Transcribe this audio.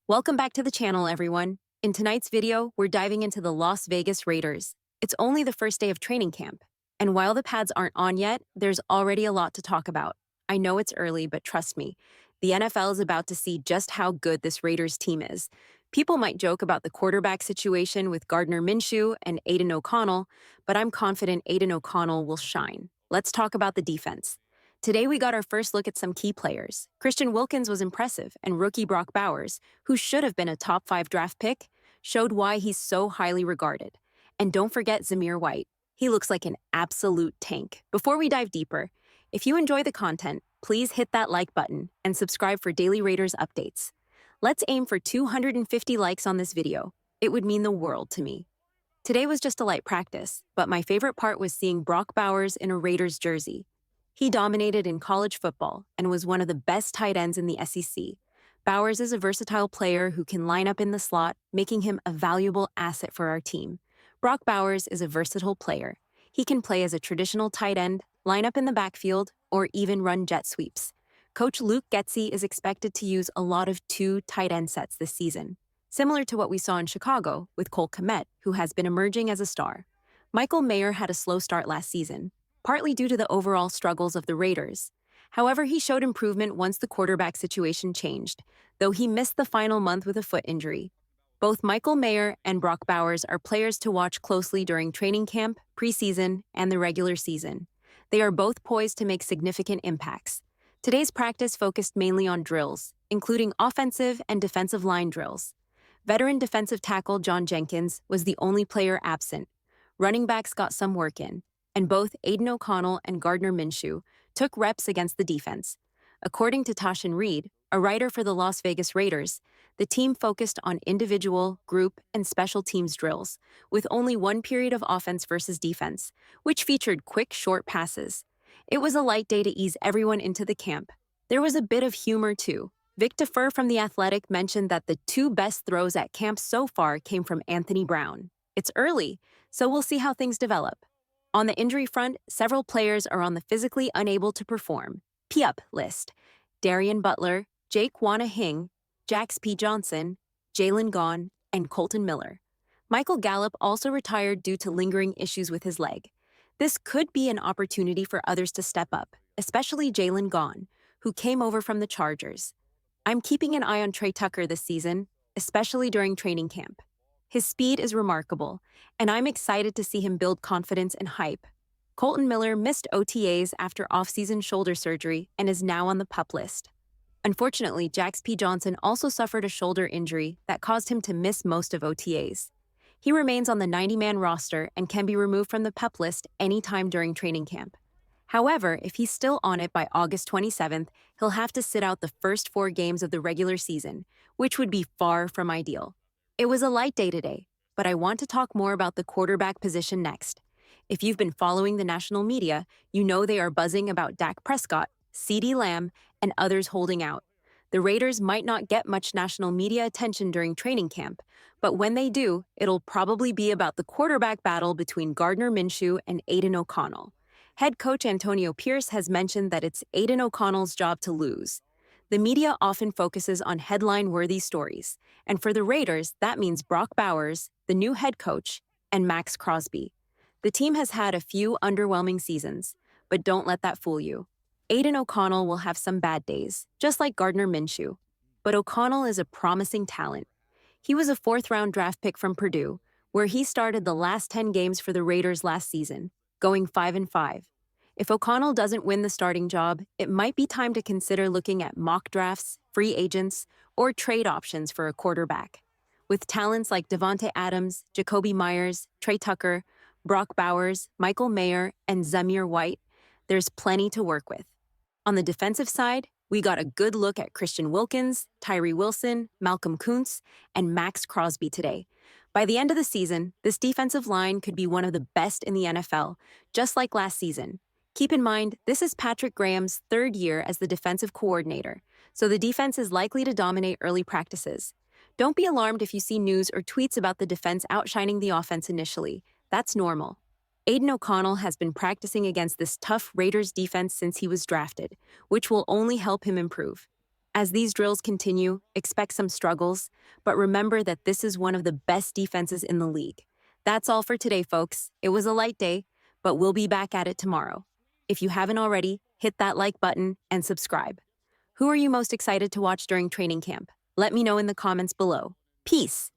Welcome back to the channel, everyone. In tonight's video, we're diving into the Las Vegas Raiders. It's only the first day of training camp, and while the pads aren't on yet, there's already a lot to talk about. I know it's early, but trust me, the NFL is about to see just how good this Raiders team is. People might joke about the quarterback situation with Gardner Minshew and Aiden O'Connell, but I'm confident Aiden O'Connell will shine. Let's talk about the defense. Today, we got our first look at some key players. Christian Wilkins was impressive, and rookie Brock Bowers, who should have been a top 5 draft pick, showed why he's so highly regarded. And don't forget Zamir White. He looks like an absolute tank. Before we dive deeper, if you enjoy the content, please hit that like button and subscribe for daily Raiders updates. Let's aim for 250 likes on this video. It would mean the world to me. Today was just a light practice, but my favorite part was seeing Brock Bowers in a Raiders jersey. He dominated in college football and was one of the best tight ends in the SEC. Bowers is a versatile player who can line up in the slot, making him a valuable asset for our team. Brock Bowers is a versatile player. He can play as a traditional tight end, line up in the backfield, or even run jet sweeps. Coach Luke Getsy is expected to use a lot of 2 tight end sets this season, similar to what we saw in Chicago with Cole Kmet, who has been emerging as a star. Michael Mayer had a slow start last season, partly due to the overall struggles of the Raiders. However, he showed improvement once the quarterback situation changed, though he missed the final month with a foot injury. Both Michael Mayer and Brock Bowers are players to watch closely during training camp, preseason, and the regular season. They are both poised to make significant impacts. Today's practice focused mainly on drills, including offensive and defensive line drills. Veteran defensive tackle John Jenkins was the only player absent. Running backs got some work in, and both Aiden O'Connell and Gardner Minshew took reps against the defense. According to Tashin Reed, a writer for the Las Vegas Raiders, the team focused on individual, group, and special teams drills, with only one period of offense versus defense, which featured quick, short passes. It was a light day to ease everyone into the camp. There was a bit of humor, too. Vic Defer from The Athletic mentioned that the 2 best throws at camp so far came from Anthony Brown. It's early, so we'll see how things develop. On the injury front, several players are on the physically unable to perform (PUP) list. Darian Butler, Jake Wanahing, Jax P. Johnson, Jalen Gahn, and Colton Miller. Michael Gallup also retired due to lingering issues with his leg. This could be an opportunity for others to step up, especially Jalen Gahn, who came over from the Chargers. I'm keeping an eye on Trey Tucker this season, especially during training camp. His speed is remarkable, and I'm excited to see him build confidence and hype. Colton Miller missed OTAs after off-season shoulder surgery and is now on the PUP list. Unfortunately, Jax P. Johnson also suffered a shoulder injury that caused him to miss most of OTAs. He remains on the 90-man roster and can be removed from the PUP list anytime during training camp. However, if he's still on it by August 27th, he'll have to sit out the first 4 games of the regular season, which would be far from ideal. It was a light day today, but I want to talk more about the quarterback position next. If you've been following the national media, you know they are buzzing about Dak Prescott, CeeDee Lamb, and others holding out. The Raiders might not get much national media attention during training camp, but when they do, it'll probably be about the quarterback battle between Gardner Minshew and Aiden O'Connell. Head coach Antonio Pierce has mentioned that it's Aiden O'Connell's job to lose. The media often focuses on headline-worthy stories, and for the Raiders, that means Brock Bowers, the new head coach, and Max Crosby. The team has had a few underwhelming seasons, but don't let that fool you. Aiden O'Connell will have some bad days, just like Gardner Minshew. But O'Connell is a promising talent. He was a 4th-round draft pick from Purdue, where he started the last 10 games for the Raiders last season, going 5-5. If O'Connell doesn't win the starting job, it might be time to consider looking at mock drafts, free agents, or trade options for a quarterback. With talents like Devontae Adams, Jacoby Myers, Trey Tucker, Brock Bowers, Michael Mayer, and Zamir White, there's plenty to work with. On the defensive side, we got a good look at Christian Wilkins, Tyree Wilson, Malcolm Kuntz, and Max Crosby today. By the end of the season, this defensive line could be one of the best in the NFL, just like last season. Keep in mind, this is Patrick Graham's 3rd year as the defensive coordinator, so the defense is likely to dominate early practices. Don't be alarmed if you see news or tweets about the defense outshining the offense initially. That's normal. Aiden O'Connell has been practicing against this tough Raiders defense since he was drafted, which will only help him improve. As these drills continue, expect some struggles, but remember that this is one of the best defenses in the league. That's all for today, folks. It was a light day, but we'll be back at it tomorrow. If you haven't already, hit that like button and subscribe. Who are you most excited to watch during training camp? Let me know in the comments below. Peace.